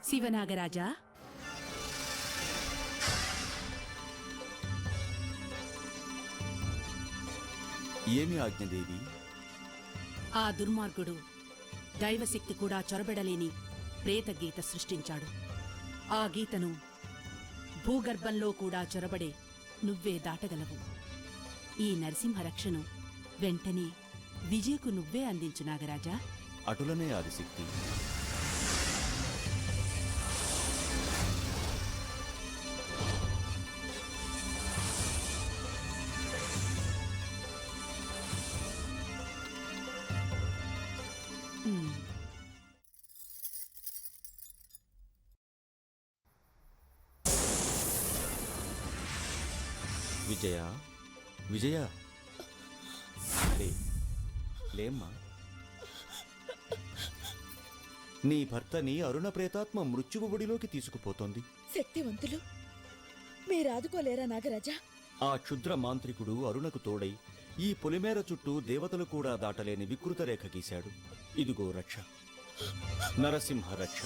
శివనాగరాజా, ఏమి ఆజ్ఞదేవి? ఆ దుర్మార్గుడు దైవశక్తి కూడా చొరబెడలేని ప్రేత గీత సృష్టించాడు. ఆ గీతను భూగర్భంలో కూడా చొరబడే నువ్వే దాటగలవు. ఈ నరసింహరక్షను వెంటనే విజయకు నువ్వే అందించు నాగరాజా. అటులనే ఆదిశక్తి. విజయ, విజయ, లేమ్మా. నీ భర్తని అరుణ ప్రేతాత్మ మృత్యువుబడిలోకి తీసుకుపోతోంది. శక్తివంతులు మీరాదుకోలేరా నాగరాజా? ఆ క్షుద్ర మాంత్రికుడు అరుణకు తోడై ఈ పొలిమేర చుట్టూ దేవతలు కూడా దాటలేని వికృత రేఖ గీశాడు. ఇదిగో రక్ష, నరసింహ రక్ష.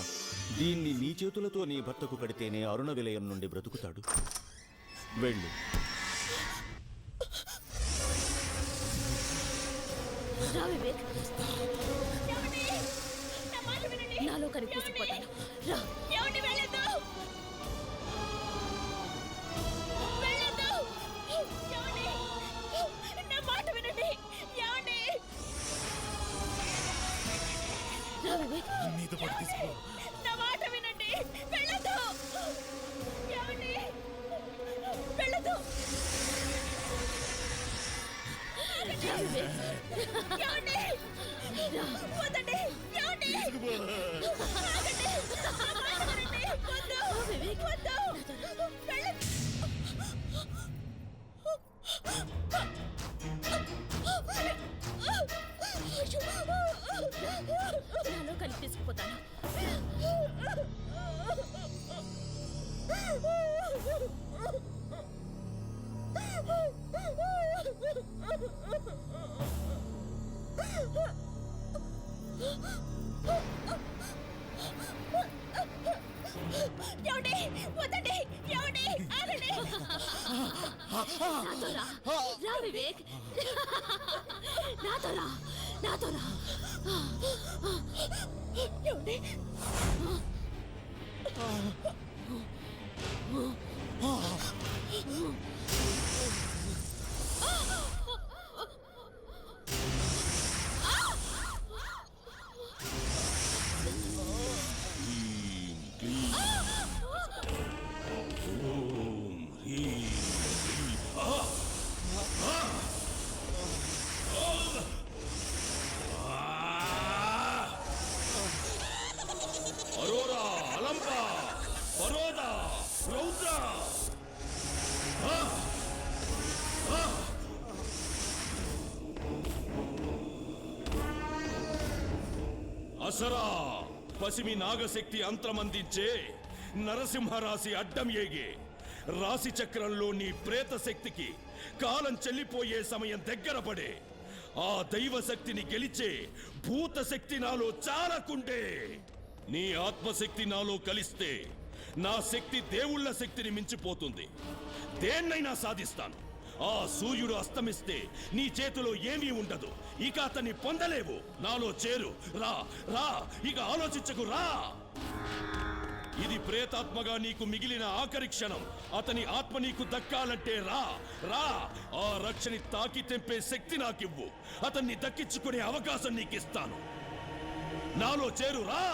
దీన్ని నీ చేతులతో నీ భర్తకు కడితేనే అరుణ విలయం నుండి బ్రతుకుతాడు. వెళ్ళు. నాలో కనిపిస్తుపోతాను. నాలో కనిపించకపోతాను. ఏమండి? వద్దండి! ఏమండి? ఆగండి! నాతో రా. రా వివేక్, నాతో రా, నాతో రా. ఏమండి? అరోరా అలంప పరోదా రౌద్ర అసరా పసిమి నాగశక్తి అంతమందించే నరసింహరాశి అడ్డం ఏగే రాశి చక్రంలో నీ ప్రేత శక్తికి కాలం చెల్లిపోయే సమయం దగ్గర పడే ఆ దైవ శక్తిని గెలిచే భూత శక్తి నాలో చాలకుండే నీ ఆత్మశక్తి నాలో కలిస్తే నా శక్తి దేవుళ్ళ శక్తిని మించిపోతుంది. దేన్నైనా సాధిస్తాను. ఆ సూర్యుడు అస్తమిస్తే నీ చేతిలో ఏమీ ఉండదు. ఇక అతన్ని పొందలేవు. నాలో చేరు. రా రా, ఇక ఆలోచించకు, రా. ఇది ప్రేతాత్మగా నీకు మిగిలిన ఆఖరి క్షణం. అతని ఆత్మ నీకు దక్కాలంటే రా రా. ఆ రక్షని తాకి తెంపే శక్తి నాకివ్వు. అతన్ని దక్కించుకునే అవకాశం నీకిస్తాను. నాలో చేరు, రా.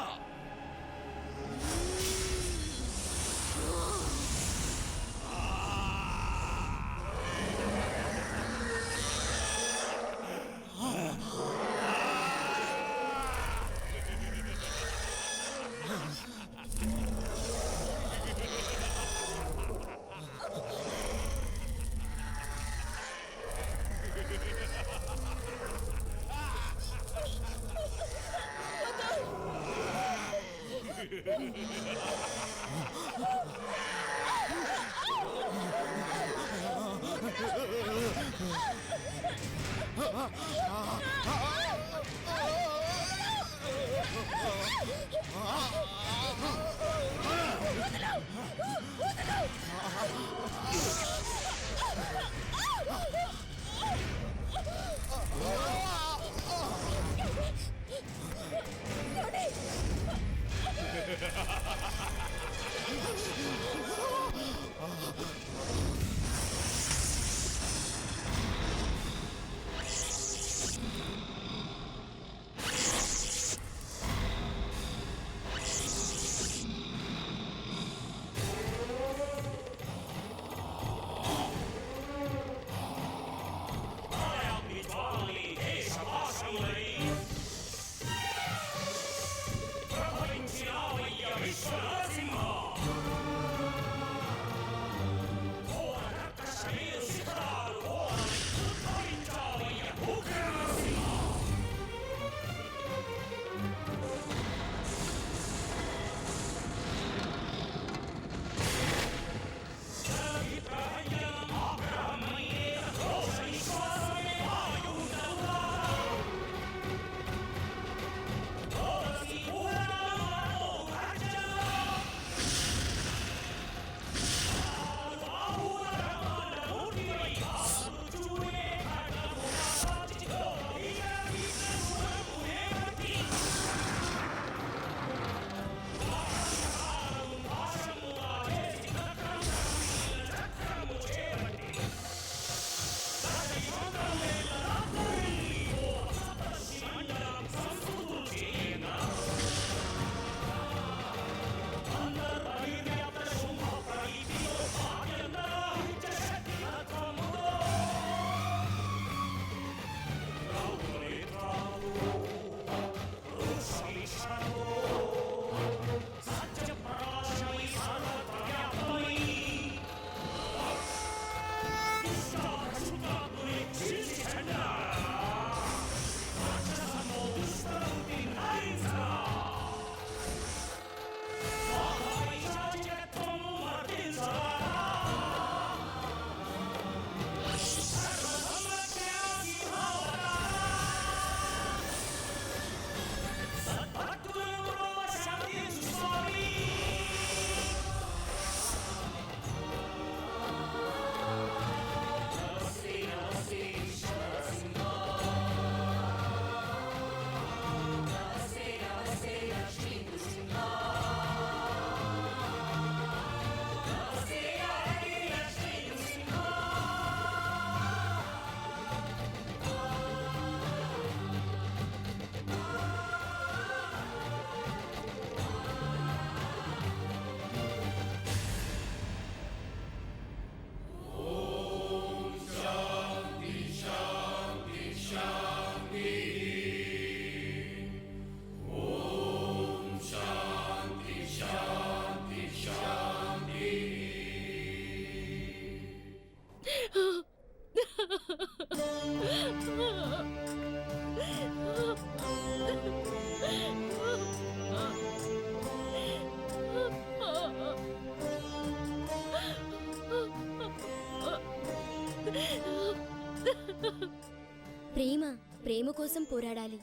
ప్రేమ ప్రేమ కోసం పోరాడాలి,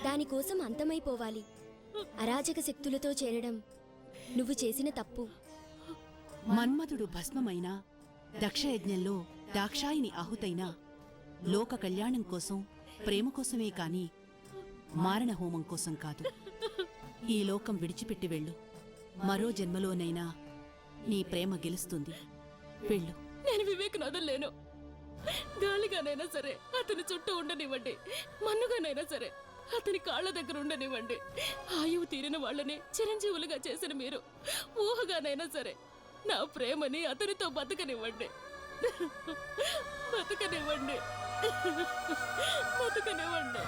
దానికోసం అంతమైపోవాలి. అరాజక శక్తులతో చేరడం నువ్వు చేసిన తప్పు. మన్మధుడు భస్మమైన దక్షయజ్ఞంలో దాక్షాయిని ఆహుతైన లోక కళ్యాణం కోసం, ప్రేమ కోసమే కాని మారణ హోమం కోసం కాదు. ఈ లోకం విడిచిపెట్టి వెళ్ళు. మరో జన్మలోనైనా నీ ప్రేమ గెలుస్తుంది. వెళ్ళు. నేను వివేక్ను వదలలేను. గాలిగానైనా సరే అతని చుట్టూ ఉండనివ్వండి, మన్నుగానైనా సరే అతని కాళ్ళ దగ్గర ఉండనివ్వండి. ఆయువు తీరిన వాళ్ళని చిరంజీవులుగా చేసిన మీరు ఊహగానైనా సరే నా ప్రేమని అతనితో బతకనివ్వండి. బతకనివ్వండి, బతకనివ్వండి.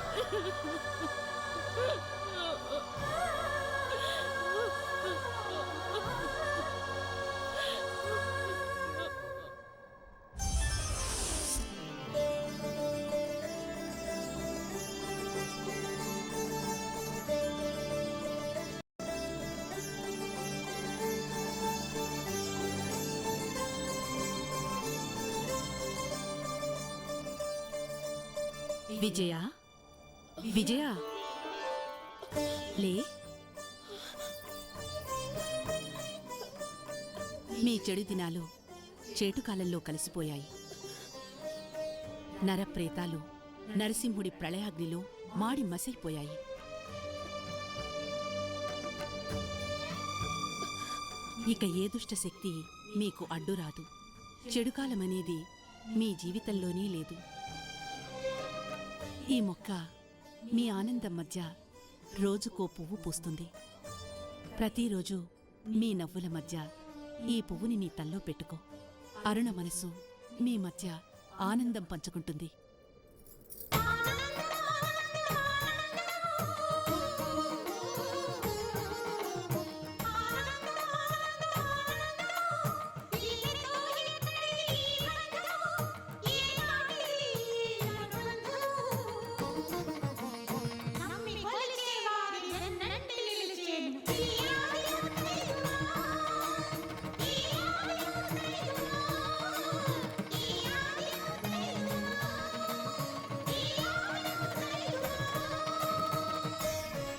విజయ, విజయ, లే. మీ చెడు దినాలు చేటుకాలంలో కలిసిపోయాయి. నరప్రేతాలు నరసింహుడి ప్రళయాగ్నిలో మాడి మసైపోయాయి. ఇక ఏ దుష్టశక్తి మీకు అడ్డురాదు. చెడుకాలమనేది మీ జీవితంలోనే లేదు. ఈ మొక్క మీ ఆనందం మధ్య రోజుకో పువ్వు పూస్తుంది. ప్రతిరోజు మీ నవ్వుల మధ్య ఈ పువ్వుని నీ తల్లో పెట్టుకో. అరుణ మనసు మీ మధ్య ఆనందం పంచుకుంటుంది.